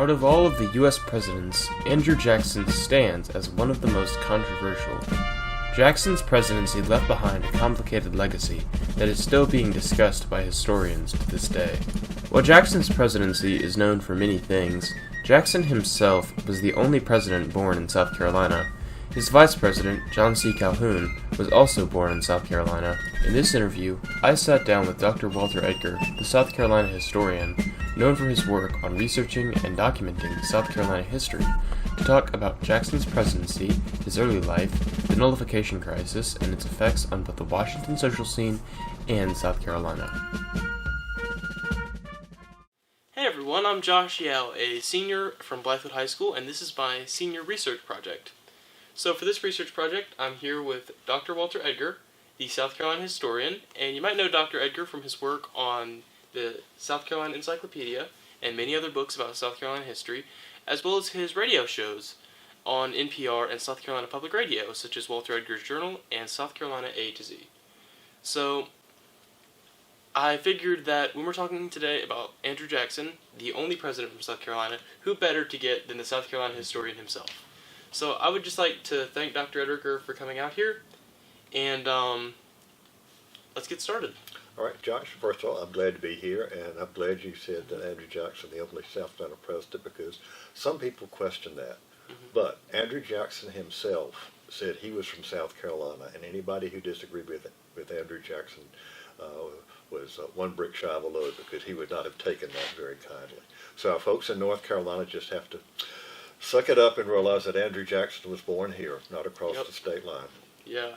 Out of all of the U.S. presidents, Andrew Jackson stands as one of the most controversial. Jackson's presidency left behind a complicated legacy that is still being discussed by historians to this day. While Jackson's presidency is known for many things, Jackson himself was the only president born in South Carolina. His vice president, John C. Calhoun, was also born in South Carolina. In this interview, I sat down with Dr. Walter Edgar, the South Carolina historian, known for his work on researching and documenting South Carolina history, to talk about Jackson's presidency, his early life, the Nullification crisis, and its effects on both the Washington social scene and South Carolina. Hey everyone, I'm Josh Yale, a senior from Blythewood High School, and this is my senior research project. So for this research project, I'm here with Dr. Walter Edgar, the South Carolina historian, and you might know Dr. Edgar from his work on the South Carolina Encyclopedia and many other books about South Carolina history, as well as his radio shows on NPR and South Carolina Public Radio, such as Walter Edgar's Journal and South Carolina A to Z. So I figured that when we're talking today about Andrew Jackson, the only president from South Carolina, who better to get than the South Carolina historian himself? So I would just like to thank Dr. Edgar for coming out here, and let's get started. All right, Josh, first of all, I'm glad to be here, and I'm glad you said that Andrew Jackson, the only South Carolina president, because some people question that. But Andrew Jackson himself said he was from South Carolina, and anybody who disagreed with Andrew Jackson was one brick shy of a load, because he would not have taken that very kindly. So our folks in North Carolina just have to suck it up and realize that Andrew Jackson was born here, not across the state line. Yeah.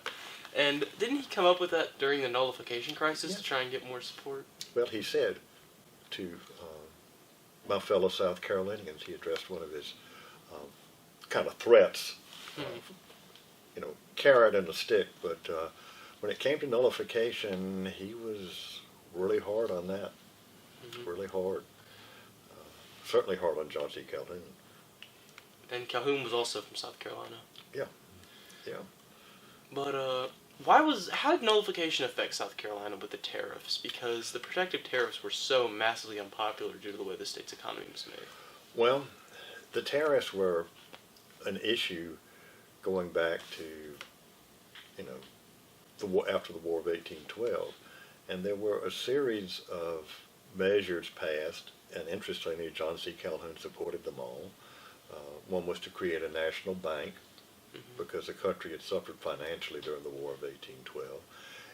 And didn't he come up with that during the Nullification crisis to try and get more support? Well, he said to my fellow South Carolinians, he addressed one of his kind of threats, carrot and a stick, but when it came to nullification, he was really hard on that, really hard. Certainly hard on John C. Calhoun. And Calhoun was also from South Carolina. Yeah. But how did nullification affect South Carolina with the tariffs? Because the protective tariffs were so massively unpopular due to the way the state's economy was made. Well, the tariffs were an issue going back to, after the War of 1812, and there were a series of measures passed, and interestingly, John C. Calhoun supported them all. One was to create a national bank, because the country had suffered financially during the War of 1812.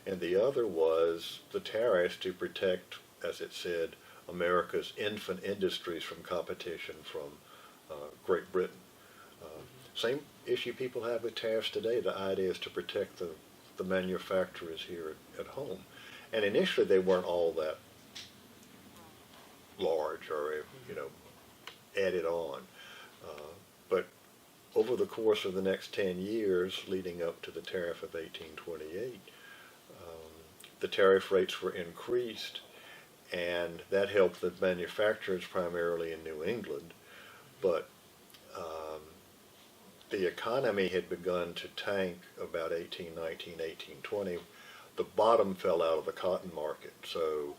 And the other was the tariffs to protect, as it said, America's infant industries from competition from Great Britain. Same issue people have with tariffs today. The idea is to protect the manufacturers here at home. And initially they weren't all that large or, added on. But over the course of the next 10 years, leading up to the tariff of 1828, the tariff rates were increased, and that helped the manufacturers primarily in New England. But the economy had begun to tank about 1819, 1820. The bottom fell out of the cotton market. So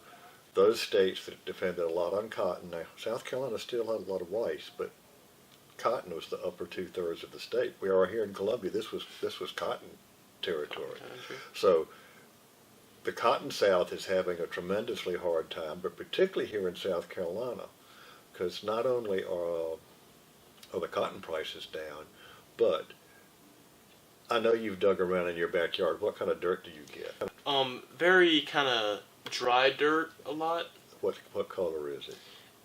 those states that depended a lot on cotton, now South Carolina still had a lot of rice, but cotton was the upper 2/3 of the state. We are here in Columbia. This was cotton territory. So the Cotton South is having a tremendously hard time, but particularly here in South Carolina, because not only are the cotton prices down, but I know you've dug around in your backyard. What kind of dirt do you get? Very kind of dry dirt a lot. What color is it?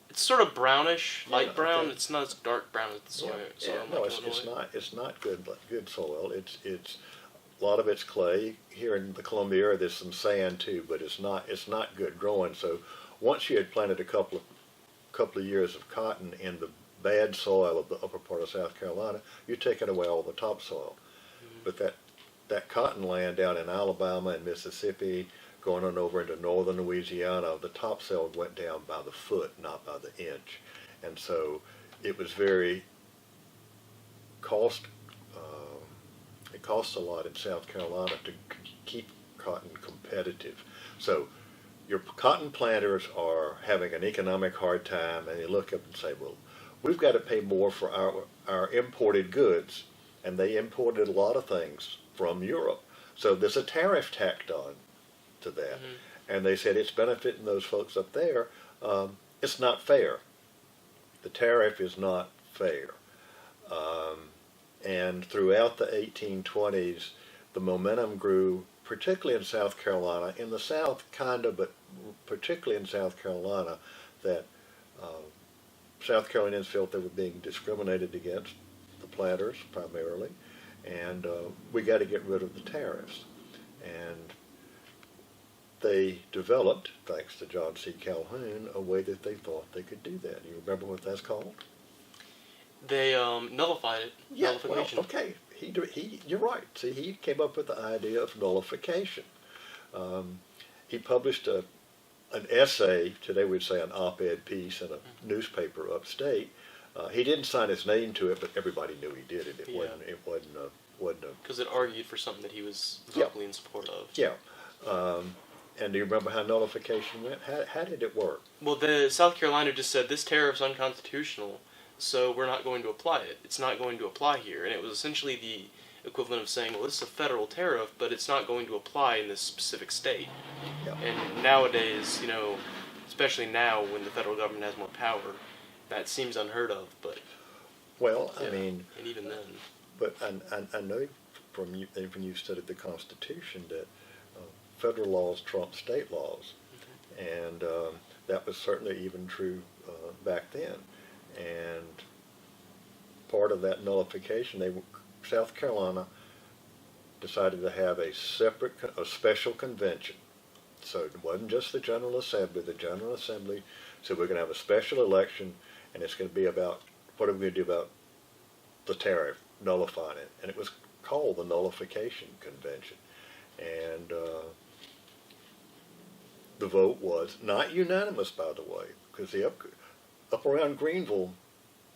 It's sort of brownish, light brown. Okay. It's not as dark brown as the soil. No, it's not good soil. It's a lot of it's clay. Here in the Columbia area, there's some sand too, but it's not good growing. So once you had planted a couple of years of cotton in the bad soil of the upper part of South Carolina, you're taking away all the topsoil. But that cotton land down in Alabama and Mississippi, going on over into northern Louisiana, the topsoil went down by the foot, not by the inch. And so it was it costs a lot in South Carolina to keep cotton competitive. So your cotton planters are having an economic hard time, and you look up and say, well, we've got to pay more for our imported goods, and they imported a lot of things from Europe. So there's a tariff tacked on to that. And they said it's benefiting those folks up there. It's not fair. The tariff is not fair. And throughout the 1820s, the momentum grew, particularly in South Carolina. In the South, kind of, but particularly in South Carolina, that South Carolinians felt they were being discriminated against, the planters primarily, and we got to get rid of the tariffs. And they developed, thanks to John C. Calhoun, a way that they thought they could do that. You remember what that's called? They nullified it. Yeah, Nullification. well, okay. You're right. See, he came up with the idea of nullification. He published an essay, today we'd say an op-ed piece in a newspaper upstate. He didn't sign his name to it, but everybody knew he did it. It wasn't because it argued for something that he was vocally in support of. Yeah. And do you remember how nullification went? How did it work? Well, the South Carolina just said this tariff's unconstitutional, so we're not going to apply it. It's not going to apply here. And it was essentially the equivalent of saying, well, this is a federal tariff, but it's not going to apply in this specific state. Yeah. And nowadays, especially now when the federal government has more power, that seems unheard of. But well, yeah, I mean, and even then, but I know from you, when you studied the Constitution, that federal laws trump state laws, and that was certainly even true back then. And part of that nullification, South Carolina decided to have a special convention. So it wasn't just the General Assembly. The General Assembly said we're going to have a special election, and it's going to be about what are we going to do about the tariff, nullifying it. And it was called the Nullification Convention. And the vote was not unanimous, by the way, because the up around Greenville,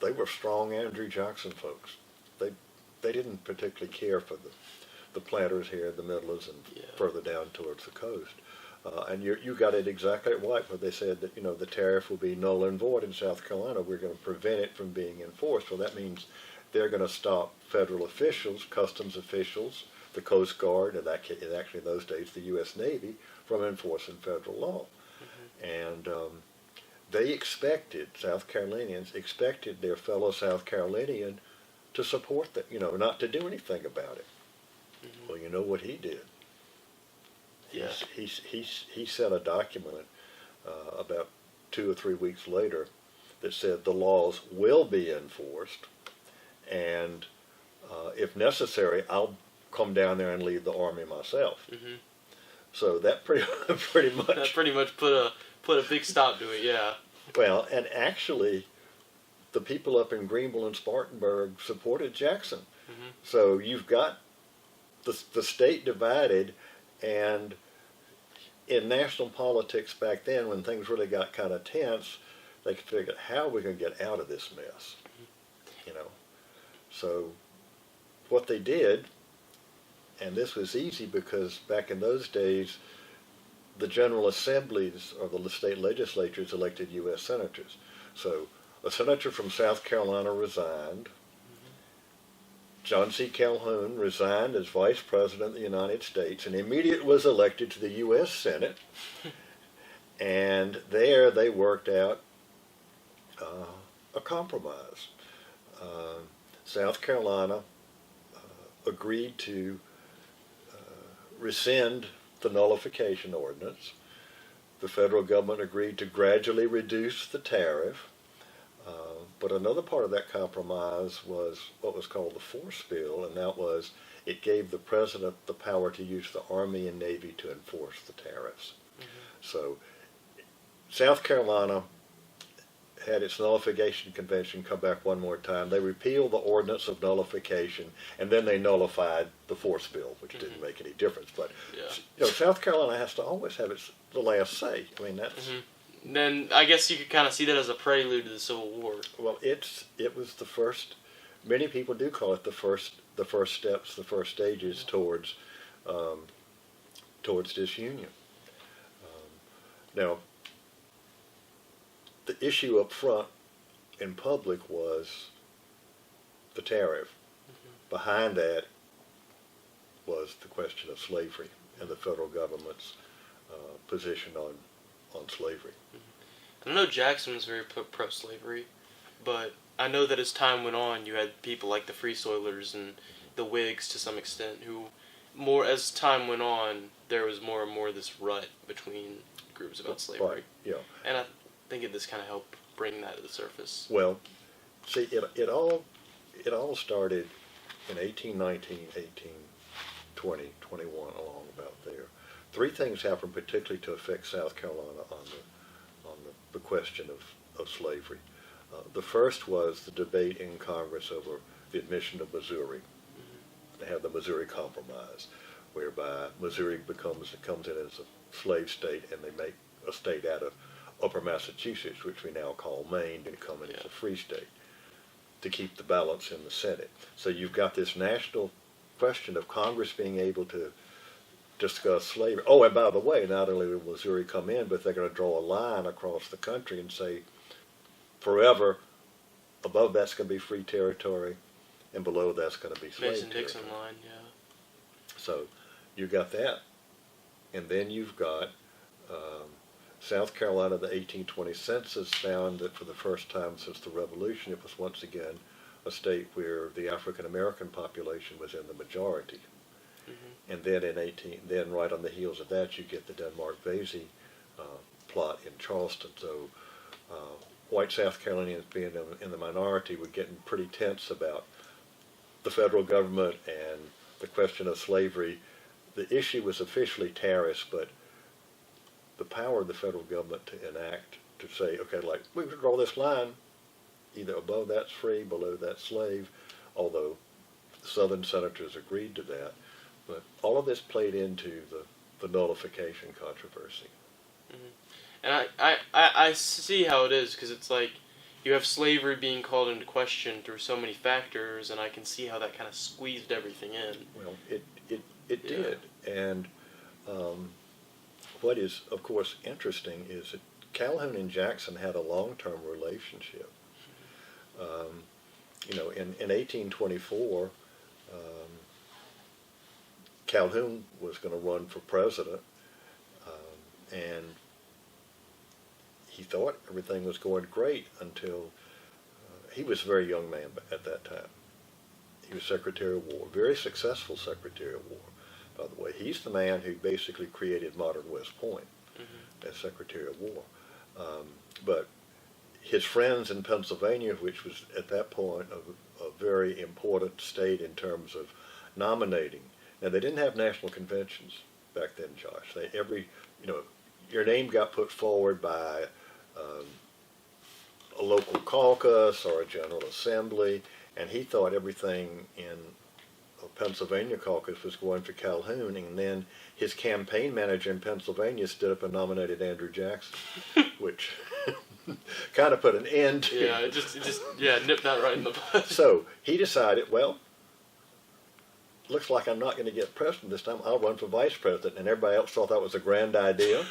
they were strong Andrew Jackson folks. They didn't particularly care for the planters here, the Midlands, and further down towards the coast. And you got it exactly right, where they said that the tariff will be null and void in South Carolina. We're going to prevent it from being enforced. Well, that means they're going to stop federal officials, customs officials, the Coast Guard, and actually in those days the U.S. Navy, from enforcing federal law. And they expected, South Carolinians expected their fellow South Carolinian to support that, not to do anything about it. Well, you know what he did? yeah, He sent a document about 2 or 3 weeks later that said the laws will be enforced, and if necessary, I'll come down there and lead the army myself. So that pretty much that pretty much put a big stop to it. Yeah. Well, and actually, the people up in Greenville and Spartanburg supported Jackson. So you've got the state divided, and in national politics back then, when things really got kind of tense, they figured, how are we going to get out of this mess? So what they did, and this was easy because back in those days, the General Assemblies or the state legislatures elected U.S. senators. So a senator from South Carolina resigned. John C. Calhoun resigned as Vice President of the United States and immediately was elected to the U.S. Senate. And there they worked out a compromise. South Carolina agreed to rescind the nullification ordinance. The federal government agreed to gradually reduce the tariff. But another part of that compromise was what was called the force bill, and that was it gave the president the power to use the Army and Navy to enforce the tariffs. So South Carolina had its nullification convention come back one more time. They repealed the ordinance of nullification, and then they nullified the force bill, which didn't make any difference. But South Carolina has to always have the last say. I mean, that's. Then I guess you could kind of see that as a prelude to the Civil War. Well, it was the first. Many people do call it the first steps, the first stages towards disunion. Now, the issue up front in public was the tariff. Behind that was the question of slavery and the federal government's position on slavery. I know Jackson was very pro-slavery, but I know that as time went on, you had people like the Free Soilers and the Whigs to some extent who, more as time went on, there was more and more this rut between groups about slavery. Right, yeah. And I think this kind of helped bring that to the surface. Well, see, it all started in 1819, 1820, 21, along about there. Three things happened particularly to affect South Carolina on the question of slavery. The first was the debate in Congress over the admission of Missouri. They have the Missouri Compromise, whereby Missouri comes in as a slave state, and they make a state out of Upper Massachusetts, which we now call Maine, to come in as a free state, to keep the balance in the Senate. So you've got this national question of Congress being able to discuss slavery. Oh, and by the way, not only will Missouri come in, but they're going to draw a line across the country and say, forever, above that's going to be free territory, and below that's going to be slave territory. Mason-Dixon line, yeah. So you got that, and then you've got South Carolina. The 1820 census found that for the first time since the Revolution, it was once again a state where the African American population was in the majority. And then then right on the heels of that, you get the Denmark-Vesey plot in Charleston. So white South Carolinians being in the minority were getting pretty tense about the federal government and the question of slavery. The issue was officially tariffs, but the power of the federal government to enact, to say, okay, like, we can draw this line, either above that's free, below that's slave, although the Southern senators agreed to that. But all of this played into the nullification controversy. And I see how it is, because it's like you have slavery being called into question through so many factors, and I can see how that kind of squeezed everything in. Well, it did. And what is, of course, interesting is that Calhoun and Jackson had a long-term relationship. In 1824, Calhoun was going to run for president, and he thought everything was going great until he was a very young man at that time. He was Secretary of War, very successful Secretary of War, by the way. He's the man who basically created modern West Point as Secretary of War. But his friends in Pennsylvania, which was at that point a very important state in terms of nominating. Now, they didn't have national conventions back then, Josh. Your name got put forward by a local caucus or a general assembly, and he thought everything in a Pennsylvania caucus was going for Calhoun, and then his campaign manager in Pennsylvania stood up and nominated Andrew Jackson, which kind of put an end to... Yeah, it just nipped that right in the bud. So he decided, well, looks like I'm not going to get president this time. I'll run for vice president. And everybody else thought that was a grand idea.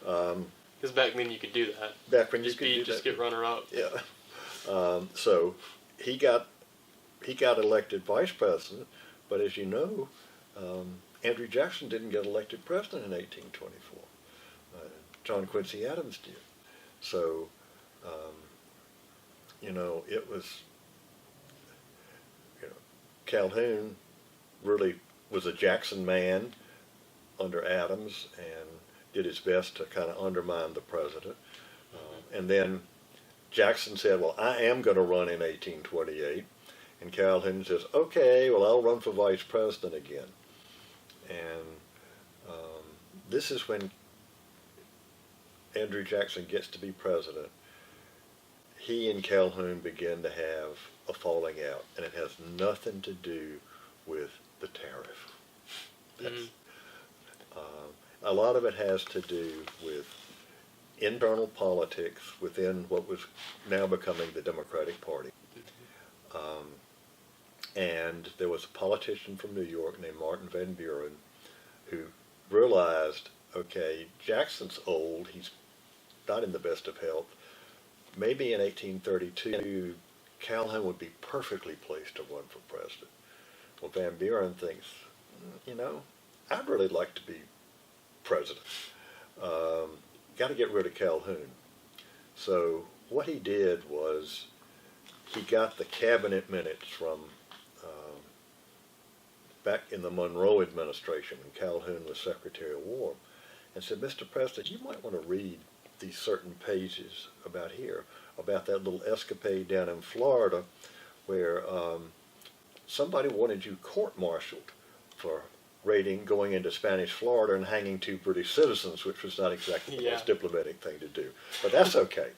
Because back then you could do that. Back when you could do that. Just get runner-up. Yeah. So he got elected vice president, but as you know, Andrew Jackson didn't get elected president in 1824. John Quincy Adams did. So, it was, Calhoun really was a Jackson man under Adams and did his best to kind of undermine the president. And then Jackson said, well, I am going to run in 1828. And Calhoun says, okay, well, I'll run for vice president again. And this is when Andrew Jackson gets to be president. He and Calhoun begin to have a falling out, and it has nothing to do with the tariff. A lot of it has to do with internal politics within what was now becoming the Democratic Party. And there was a politician from New York named Martin Van Buren who realized, okay, Jackson's old, he's not in the best of health. maybe in 1832, Calhoun would be perfectly placed to run for president. Well, Van Buren thinks, you know, I'd really like to be president. Got to get rid of Calhoun. So what he did was he got the cabinet minutes from back in the Monroe administration when Calhoun was Secretary of War and said, Mr. President, you might want to read these certain pages about here, about that little escapade down in Florida where somebody wanted you court-martialed for going into Spanish Florida and hanging two British citizens, which was not exactly the most diplomatic thing to do. But that's okay.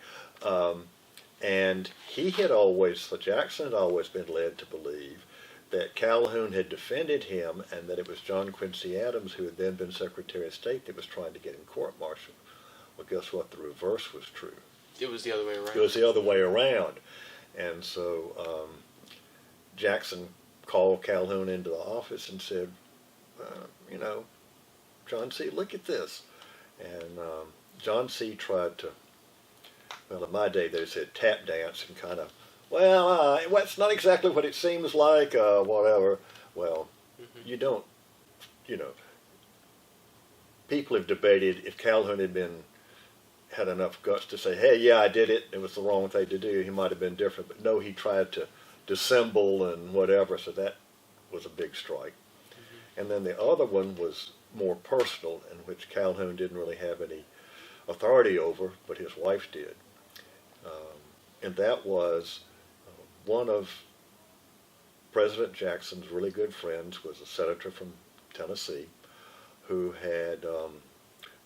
And Jackson had always been led to believe that Calhoun had defended him and that it was John Quincy Adams, who had then been Secretary of State, that was trying to get him court-martialed. Well, guess what? The reverse was true. It was the other way around. It was the other way around. And so Jackson called Calhoun into the office and said, you know, John C., look at this. And John C. tried to, well, in my day they said tap dance and kind of, well, it's not exactly what it seems like, whatever. Well, you don't, you know, people have debated if Calhoun had enough guts to say, hey, yeah, I did it, it was the wrong thing to do, he might have been different. But no, he tried to dissemble and whatever, so that was a big strike. And then the other one was more personal, in which Calhoun didn't really have any authority over, but his wife did. And that was one of President Jackson's really good friends was a senator from Tennessee who had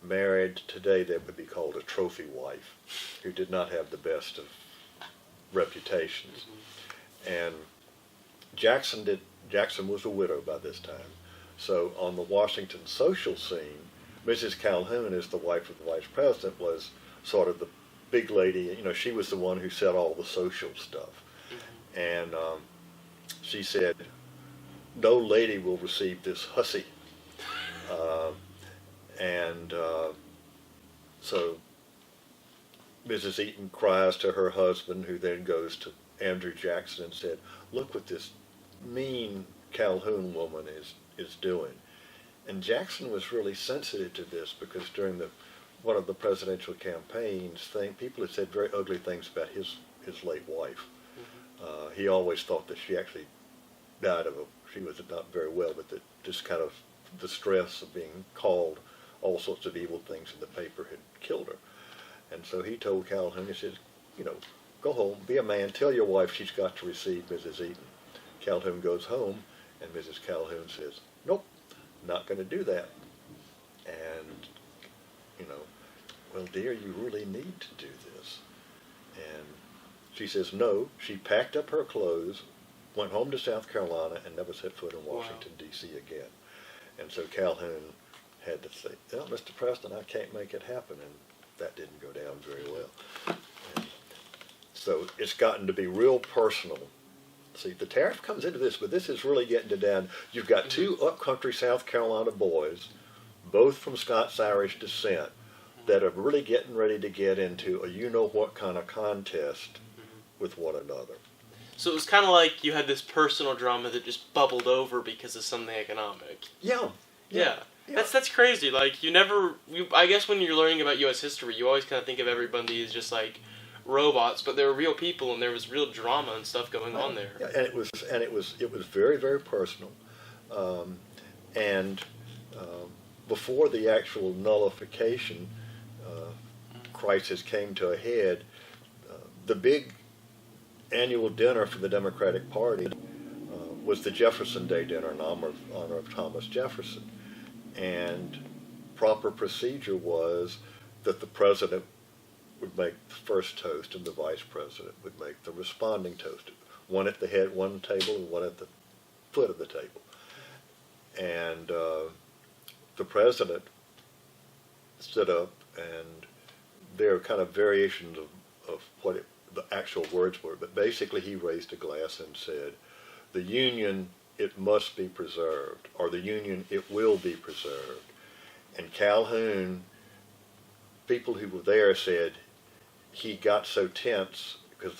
married, today that would be called a trophy wife, who did not have the best of reputations. And Jackson was a widow by this time. So on the Washington social scene, Mrs. Calhoun, as the wife of the vice president, was sort of the big lady. You know, she was the one who said all the social stuff. And she said, no lady will receive this hussy. So Mrs. Eaton cries to her husband, who then goes to Andrew Jackson and said, look what this mean Calhoun woman is doing. And Jackson was really sensitive to this because during one of the presidential campaigns, people had said very ugly things about his late wife. He always thought that she actually died she was not very well, but that just kind of the stress of being called all sorts of evil things in the paper had killed her. And so he told Calhoun, he said, you know, go home, be a man, tell your wife she's got to receive Mrs. Eaton. Calhoun goes home, and Mrs. Calhoun says, nope, not going to do that. And, you know, well, dear, you really need to do this. And she says no. She packed up her clothes, went home to South Carolina, and never set foot in Washington, D.C. again. And so Calhoun had to say, well, Mr. President, I can't make it happen. And that didn't go down very well. And so it's gotten to be real personal. See, the tariff comes into this, but this is really getting down. You've got two upcountry South Carolina boys, both from Scots-Irish descent, that are really getting ready to get into a you-know-what kind of contest with one another. So it was kind of like you had this personal drama that just bubbled over because of something economic. Yeah. That's crazy. Like, I guess when you're learning about U.S. history, you always kind of think of everybody as just like robots, but there were real people and there was real drama and stuff going on there. Yeah, and it was very, very personal. Before the actual nullification crisis came to a head, the big annual dinner for the Democratic Party was the Jefferson Day dinner in honor of Thomas Jefferson. And proper procedure was that the president would make the first toast and the vice president would make the responding toast. One at the head, one table, and one at the foot of the table. And the president stood up, and there are kind of variations of what the actual words were, but basically he raised a glass and said, the Union, it must be preserved, or the Union, it will be preserved. And Calhoun, people who were there said, he got so tense because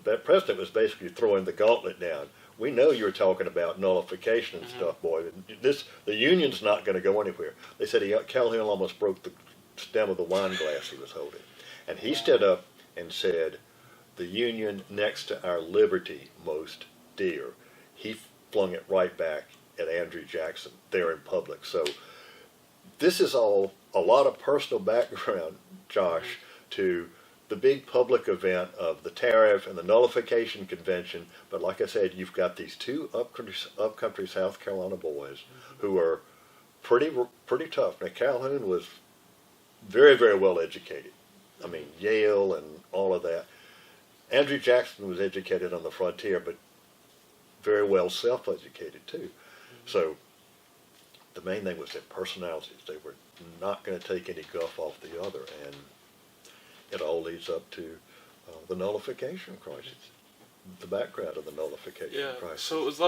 that president was basically throwing the gauntlet down. We know you're talking about nullification and stuff, boy. The union's not going to go anywhere. They said Calhoun almost broke the stem of the wine glass he was holding. And he stood up and said, the union next to our liberty most dear. He flung it right back at Andrew Jackson there in public. So this is all a lot of personal background, Josh, to the big public event of the tariff and the nullification convention. But like I said, you've got these two upcountry South Carolina boys who are pretty tough. Now Calhoun was very, very well educated. I mean, Yale and all of that. Andrew Jackson was educated on the frontier, but very well self-educated too. So the main thing was their personalities. They were not going to take any guff off the other, and it all leads up to the nullification crisis, the background of the nullification crisis. So it was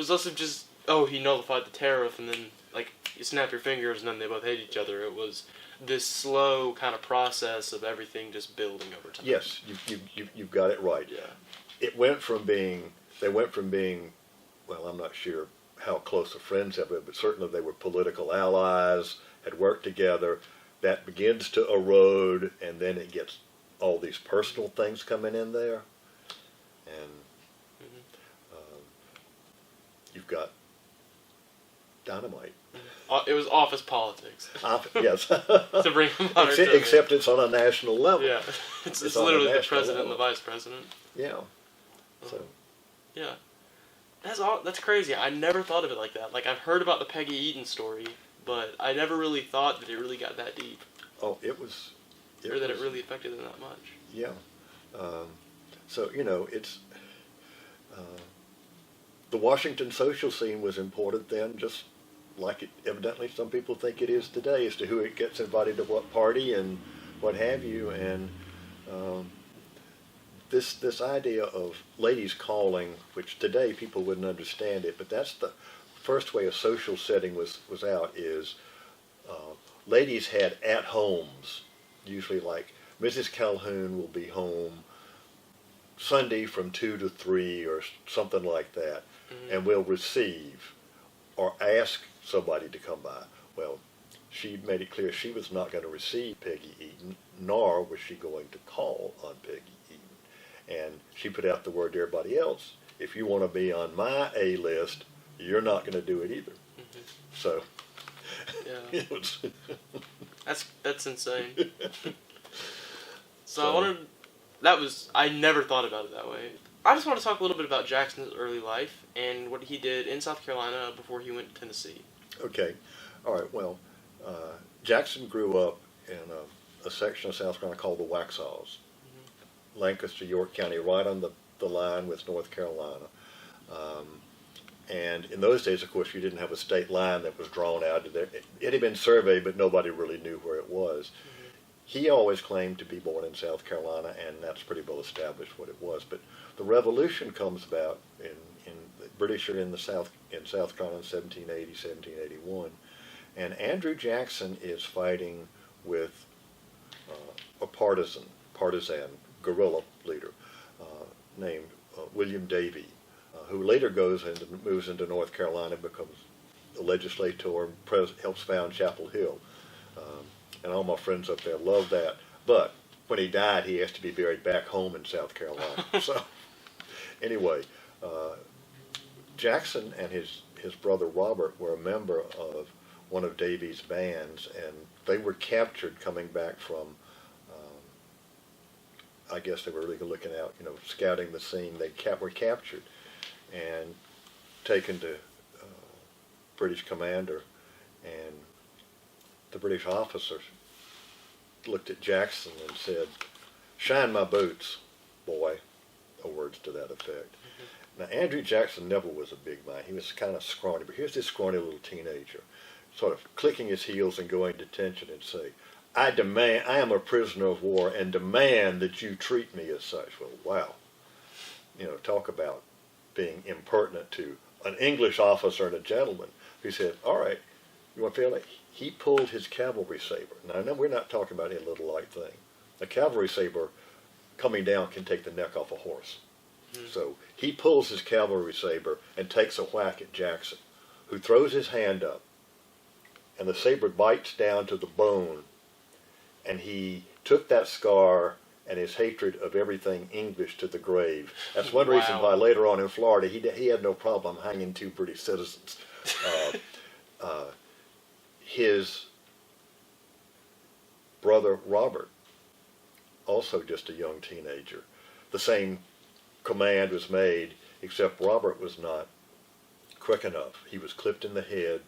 less of just, oh, he nullified the tariff and then like you snap your fingers and then they both hate each other. It was this slow kind of process of everything just building over time. Yes, you've got it right. Yeah. They went from being, well, I'm not sure how close of friends they were, but certainly they were political allies, had worked together. That begins to erode, and then it gets all these personal things coming in there, and you've got dynamite. It was office politics. Yes. To bring except it's on a national level. Yeah, it's literally the president and the vice president. Yeah. So. Yeah, that's crazy. I never thought of it like that. Like I've heard about the Peggy Eaton story, but I never really thought that it really got that deep. Oh, it was. Or that it really affected them that much. Yeah. So it's. The Washington social scene was important then, just like it evidently some people think it is today, as to who it gets invited to what party and what have you. And this idea of ladies calling, which today people wouldn't understand it, but that's the first way a social setting was out, is ladies had at-homes, usually like Mrs. Calhoun will be home Sunday from 2 to 3 or something like that, and will receive or ask somebody to come by. Well, she made it clear she was not going to receive Peggy Eaton, nor was she going to call on Peggy Eaton. And she put out the word to everybody else, if you want to be on my A list, you're not going to do it either. So, yeah. It was that's insane. So I never thought about it that way. I just want to talk a little bit about Jackson's early life and what he did in South Carolina before he went to Tennessee. Okay. All right. Well, Jackson grew up in a section of South Carolina called the Waxhaws, Lancaster, York County, right on the line with North Carolina. And in those days, of course, you didn't have a state line that was drawn out. It had been surveyed, but nobody really knew where it was. He always claimed to be born in South Carolina, and that's pretty well established what it was. But the Revolution comes about in the British are in South Carolina in 1780, 1781, and Andrew Jackson is fighting with a partisan guerrilla leader named William Davie, who later moves into North Carolina, becomes a legislator, and helps found Chapel Hill. And all my friends up there love that. But when he died, he has to be buried back home in South Carolina. So anyway, Jackson and his brother Robert were a member of one of Davie's bands, and they were captured coming back from, I guess they were really looking out, scouting the scene. They were captured and taken to British commander, and the British officers looked at Jackson and said, "Shine my boots, boy," or words to that effect. Now, Andrew Jackson never was a big man. He was kind of scrawny, but here's this scrawny little teenager, sort of clicking his heels and going to detention and say, I am a prisoner of war and demand that you treat me as such." Well, wow. Talk about being impertinent to an English officer and a gentleman. He said, "All right, you want to feel it?" He pulled his cavalry saber. Now, I know we're not talking about any little light thing. a cavalry saber coming down can take the neck off a horse. Mm-hmm. So he pulls his cavalry saber and takes a whack at Jackson, who throws his hand up, and the saber bites down to the bone, and he took that scar and his hatred of everything English to the grave. That's one reason why later on in Florida he had no problem hanging two British citizens. His brother Robert, also just a young teenager, the same command was made, except Robert was not quick enough. He was clipped in the head,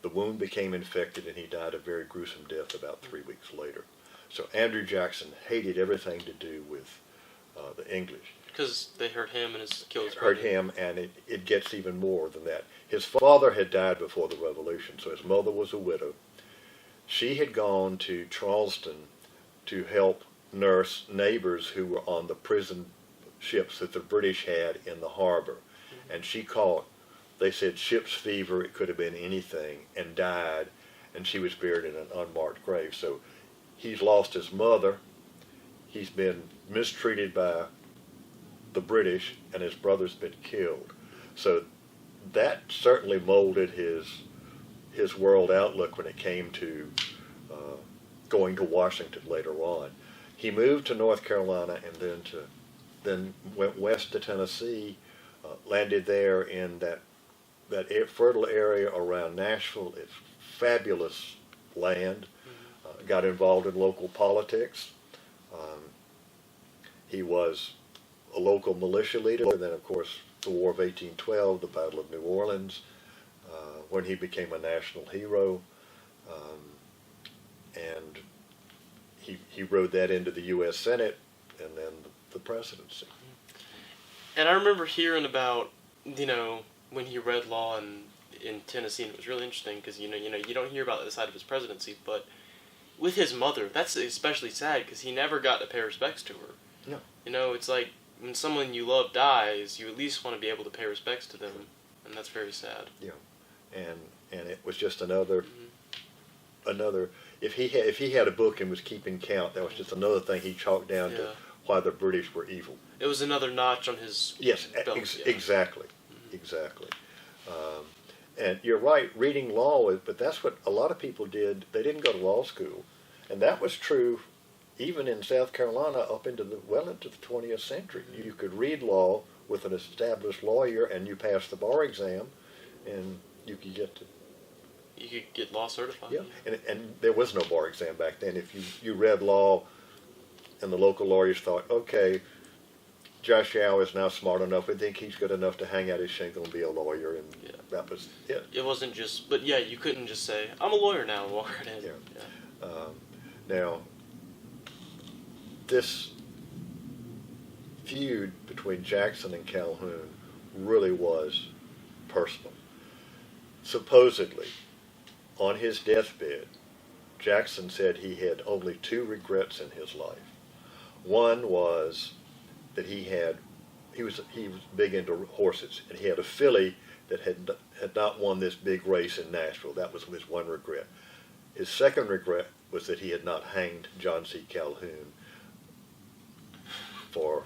the wound became infected, and he died a very gruesome death about 3 weeks later. So Andrew Jackson hated everything to do with the English. Because they hurt him and killed his brother. Hurt him, and it gets even more than that. His father had died before the Revolution, so his mother was a widow. She had gone to Charleston to help nurse neighbors who were on the prison ships that the British had in the harbor. Mm-hmm. And she caught, they said, ship's fever, it could have been anything, and died, and she was buried in an unmarked grave. So he's lost his mother, he's been mistreated by the British, and his brother's been killed. So that certainly molded his world outlook when it came to going to Washington later on. He moved to North Carolina and then went west to Tennessee, landed there in that fertile area around Nashville. It's fabulous land. Got involved in local politics. He was a local militia leader. And then, of course, the War of 1812, the Battle of New Orleans, when he became a national hero. And he rode that into the U.S. Senate and then the presidency. And I remember hearing about, when he read law in Tennessee, and it was really interesting because, you don't hear about the side of his presidency, but with his mother, that's especially sad because he never got to pay respects to her. No. It's like when someone you love dies, you at least want to be able to pay respects to them, and that's very sad. Yeah, and it was just another. If he had a book and was keeping count, that was just another thing he chalked down to why the British were evil. It was another notch on his belt. Exactly, exactly. And you're right, reading law, but that's what a lot of people did. They didn't go to law school, and that was true even in South Carolina up into the 20th century. You could read law with an established lawyer, and you passed the bar exam, and you could get law certified. Yeah, and there was no bar exam back then. If you read law, and the local lawyers thought, okay, Josh Yao is now smart enough. I think he's good enough to hang out his shingle and be a lawyer, and that was it. It wasn't just, but you couldn't just say, I'm a lawyer now and walk right in. Now, this feud between Jackson and Calhoun really was personal. Supposedly, on his deathbed, Jackson said he had only 2 regrets in his life. One was that he was big into horses, and he had a filly that had not won this big race in Nashville. That was his one regret. His second regret was that he had not hanged John C. Calhoun for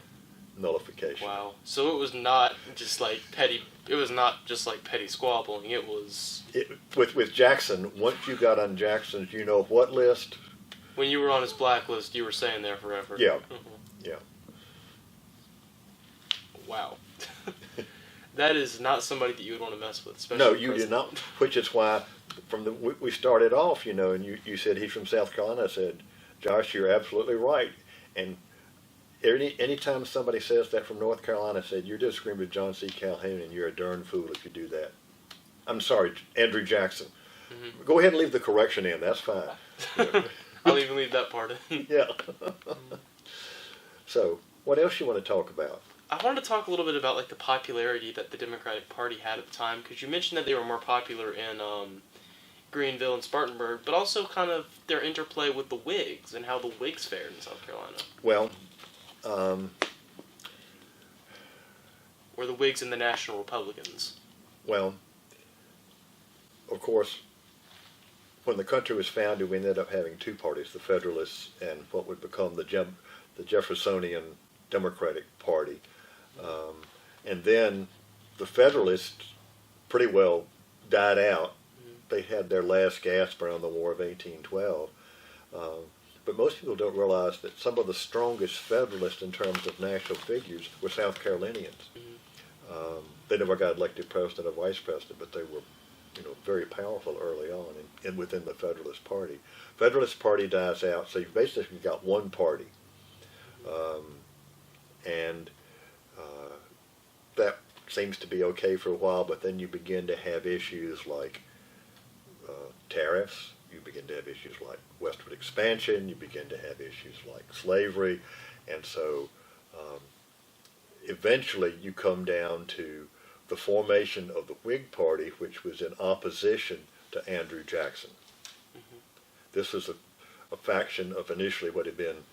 nullification. Wow. So it was not just like petty. It was not just like petty squabbling. It was with Jackson. Once you got on Jackson's, what list? When you were on his blacklist, you were staying there forever. Yeah. Mm-hmm. Yeah. Wow. That is not somebody that you would want to mess with. Especially no, you did not. Which is why, we started off, and you said he's from South Carolina. I said, Josh, you're absolutely right. And anytime somebody says that from North Carolina, I said, you're disagreeing with John C. Calhoun, and you're a darn fool if you do that. I'm sorry, Andrew Jackson. Mm-hmm. Go ahead and leave the correction in. That's fine. I'll even leave that part in. Yeah. So, what else you want to talk about? I wanted to talk a little bit about the popularity that the Democratic Party had at the time, because you mentioned that they were more popular in Greenville and Spartanburg, but also kind of their interplay with the Whigs and how the Whigs fared in South Carolina. Well, or the Whigs and the National Republicans. Well, of course, when the country was founded, we ended up having two parties, the Federalists and what would become the Jeffersonian Democratic Party. And then the Federalists pretty well died out. They had their last gasp around the War of 1812. But most people don't realize that some of the strongest Federalists in terms of national figures were South Carolinians. They never got elected president or vice president, but they were, very powerful early on and within the Federalist Party. Federalist Party dies out, so you've basically got one party. And that seems to be okay for a while, but then you begin to have issues like tariffs, you begin to have issues like westward expansion, you begin to have issues like slavery, and so eventually you come down to the formation of the Whig Party, which was in opposition to Andrew Jackson. This was a faction of initially what had been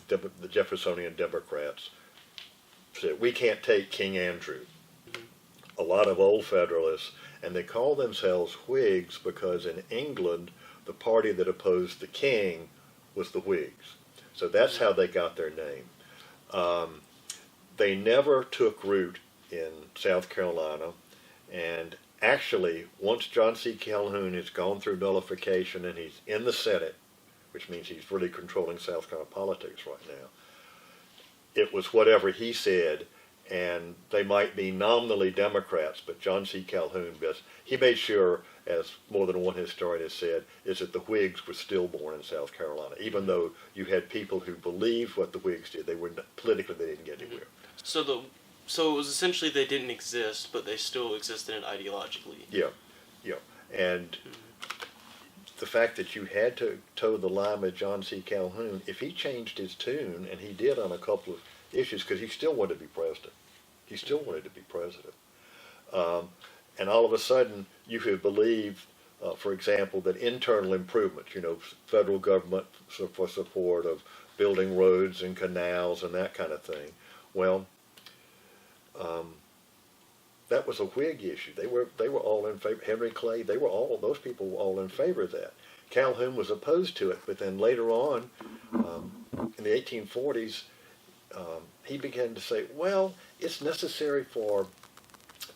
the Jeffersonian Democrats said, we can't take King Andrew. A lot of old Federalists, and they call themselves Whigs because in England, the party that opposed the king was the Whigs. So that's how they got their name. They never took root in South Carolina, and actually, once John C. Calhoun has gone through nullification and he's in the Senate, which means he's really controlling South Carolina politics right now, it was whatever he said, and they might be nominally Democrats, but John C. Calhoun, he made sure, as more than one historian has said, is that the Whigs were stillborn in South Carolina. Even though you had people who believed what the Whigs did, they were politically they didn't get anywhere. So it was essentially they didn't exist, but they still existed ideologically. Yeah, and the fact that you had to toe the line with John C. Calhoun, if he changed his tune, and he did on a couple of issues, because he still wanted to be president. He still wanted to be president. And all of a sudden, you could believe, for example, that internal improvements, federal government for support of building roads and canals and that kind of thing. Well, that was a Whig issue. They were all in favor. Henry Clay, those people were all in favor of that. Calhoun was opposed to it, but then later on, in the 1840s, he began to say, well, it's necessary for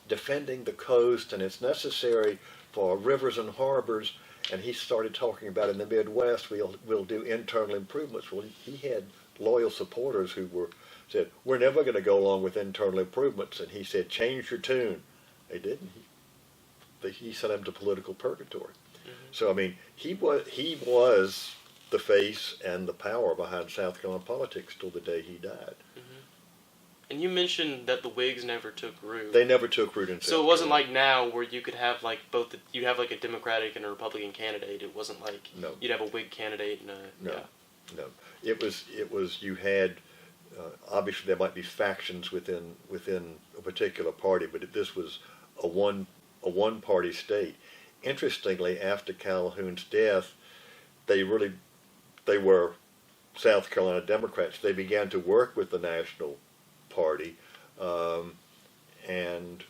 defending the coast, and it's necessary for rivers and harbors, and he started talking about in the Midwest, we'll do internal improvements. Well, he had loyal supporters who said, we're never going to go along with internal improvements, and he said, change your tune. They didn't. He sent them to political purgatory. So, I mean, he was the face and the power behind South Carolina politics till the day he died. And you mentioned that the Whigs never took root. They never took root in South Carolina. So it wasn't like now where you could have like you'd have like a Democratic and a Republican candidate. It wasn't like you'd have a Whig candidate and a No. It was you had obviously there might be factions within a particular party, but this was a one party state. Interestingly, after Calhoun's death, they were South Carolina Democrats. They began to work with the National Party, and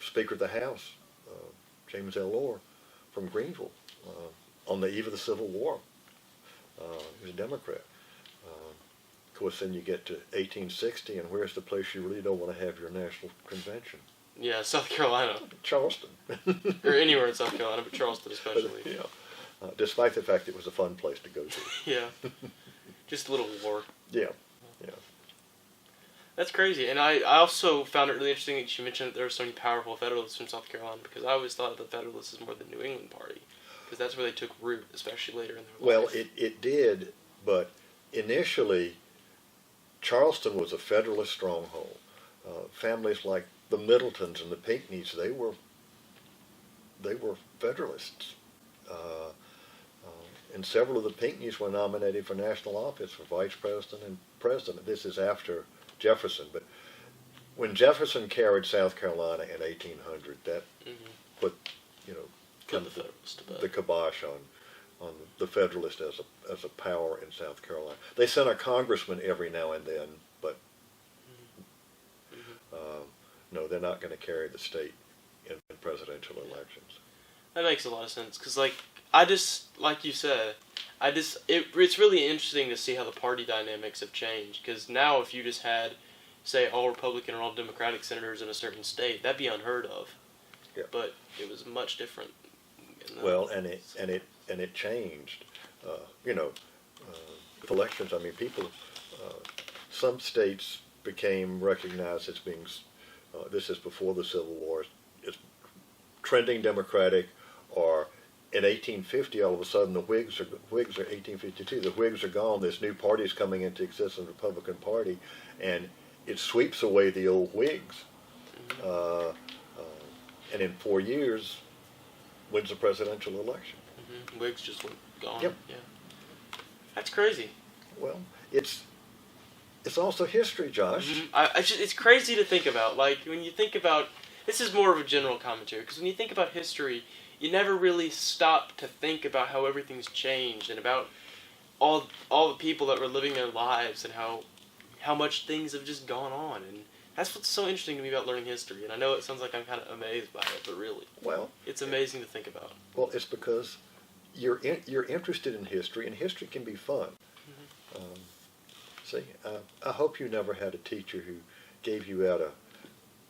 Speaker of the House, James L. Lohr from Greenville, on the eve of the Civil War, he was a Democrat. Of course, then you get to 1860, and where's the place you really don't want to have your national convention? Yeah, South Carolina. Charleston. Or anywhere in South Carolina, but Charleston especially. Despite the fact it was a fun place to go to. Yeah. Just a little war. Yeah. That's crazy. And I also found it really interesting that you mentioned that there were so many powerful Federalists from South Carolina, because I always thought of the Federalists as more the New England Party, because that's where they took root, especially later in their life. Well, it did, but initially, Charleston was a Federalist stronghold. Families like the Middletons and the Pinckneys, they were Federalists. And several of the Pinckneys were nominated for national office, for vice president and president. This is after Jefferson, but when Jefferson carried South Carolina in 1800, that put the kibosh on the Federalist as a power in South Carolina. They sent a congressman every now and then, but no, they're not going to carry the state in presidential elections. That makes a lot of sense. Because, like, I just, like you said, it's really interesting to see how the party dynamics have changed. Because now if you just had, say, all Republican or all Democratic senators in a certain state, that'd be unheard of. Yeah. But it was much different. Well, and it changed. You know, with elections, I mean, people, some states became recognized as being, this is before the Civil War, it's trending Democratic, or in 1850, all of a sudden the Whigs are 1852. The Whigs are gone. This new party is coming into existence, the Republican Party, and it sweeps away the old Whigs. And in 4 years, wins the presidential election. Whigs just went gone. Yep. Yeah. That's crazy. Well, it's also history, Josh. It's crazy to think about. Like, when you think about, this is more of a general commentary, because when you think about history, you never really stop to think about how everything's changed and about all the people that were living their lives and how much things have just gone on. And that's what's so interesting to me about learning history. And I know it sounds like I'm kind of amazed by it, but really, Well, it's amazing to think about. well, it's because you're interested in history, and history can be fun. See, I hope you never had a teacher who gave you out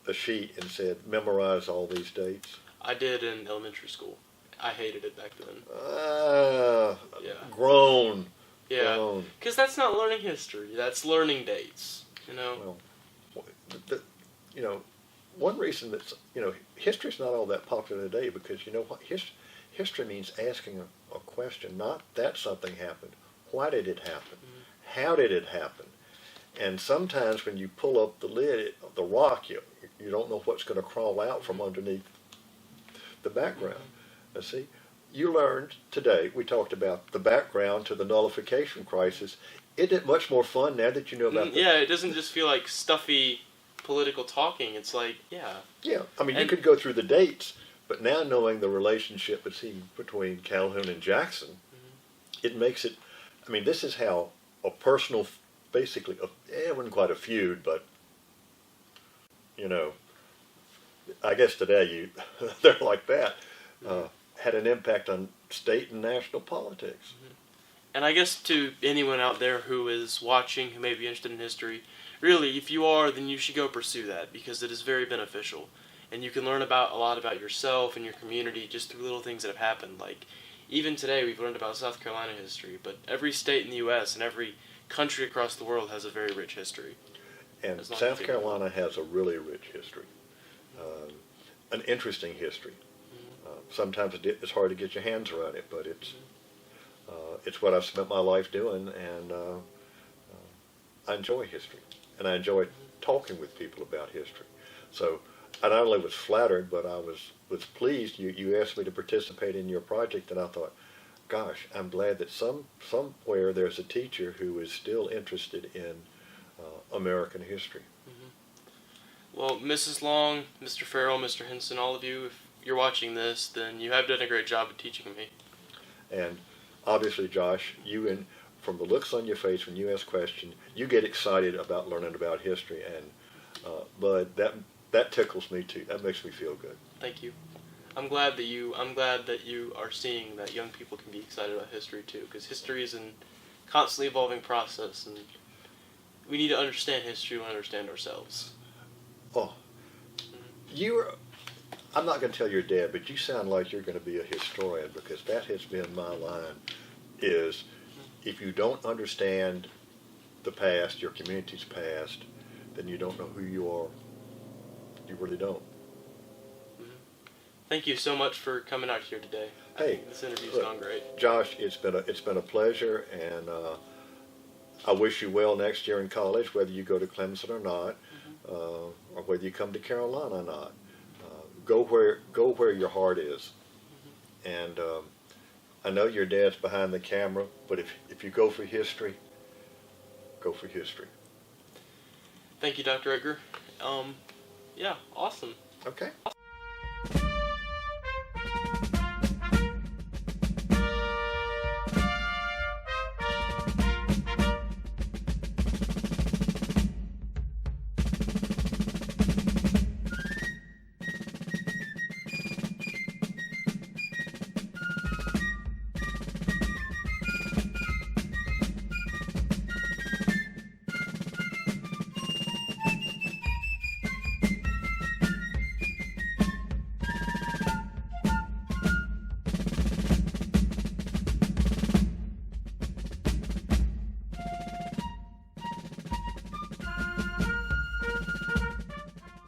a sheet and said, memorize all these dates. I did in elementary school. I hated it back then. Yeah. Grown. Yeah, because that's not learning history. That's learning dates. You know. Well, you know, one reason that's, history's not all that popular today, because you know what, history means asking a question, not that something happened. Why did it happen? How did it happen? And sometimes when you pull up the lid, the rock, you don't know what's going to crawl out from underneath the background. Now see, you learned today, we talked about the background to the nullification crisis. Isn't it much more fun now that you know about Yeah, it doesn't just feel like stuffy political talking. It's like, yeah. Yeah, I mean, you could go through the dates, but now knowing the relationship between Calhoun and Jackson, it makes it, I mean, this is how a personal, basically, it wasn't quite a feud, but, I guess today they're like that, had an impact on state and national politics. And I guess to anyone out there who is watching, who may be interested in history, really, if you are, then you should go pursue that, because it is very beneficial. And you can learn a lot about yourself and your community just through little things that have happened. Like, even today we've learned about South Carolina history, but every state in the U.S. and every country across the world has a very rich history. And South Carolina has a really rich history, an interesting history. Sometimes it's hard to get your hands around it, but it's what I've spent my life doing, and I enjoy history, and I enjoy talking with people about history. So I not only was flattered, but I was pleased. You asked me to participate in your project, and I thought, gosh, I'm glad that somewhere there's a teacher who is still interested in American history. Well, Mrs. Long, Mr. Farrell, Mr. Henson, all of you, if you're watching this, then you have done a great job of teaching me. And obviously, Josh, from the looks on your face when you ask questions, you get excited about learning about history, and but that tickles me too. That makes me feel good. Thank you. I'm glad that you are seeing that young people can be excited about history too, because history is a constantly evolving process, and we need to understand history to understand ourselves. Oh, I'm not going to tell your dad, but you sound like you're going to be a historian, because that has been my line, is if you don't understand the past, your community's past, then you don't know who you are. You really don't. Thank you so much for coming out here today. I think this interview's gone great. Josh, it's been a pleasure, and I wish you well next year in college, whether you go to Clemson or not, or whether you come to Carolina or not. Go where your heart is, and I know your dad's behind the camera, but if you go for history, go for history. Thank you, Dr. Edgar. Yeah, awesome. Okay.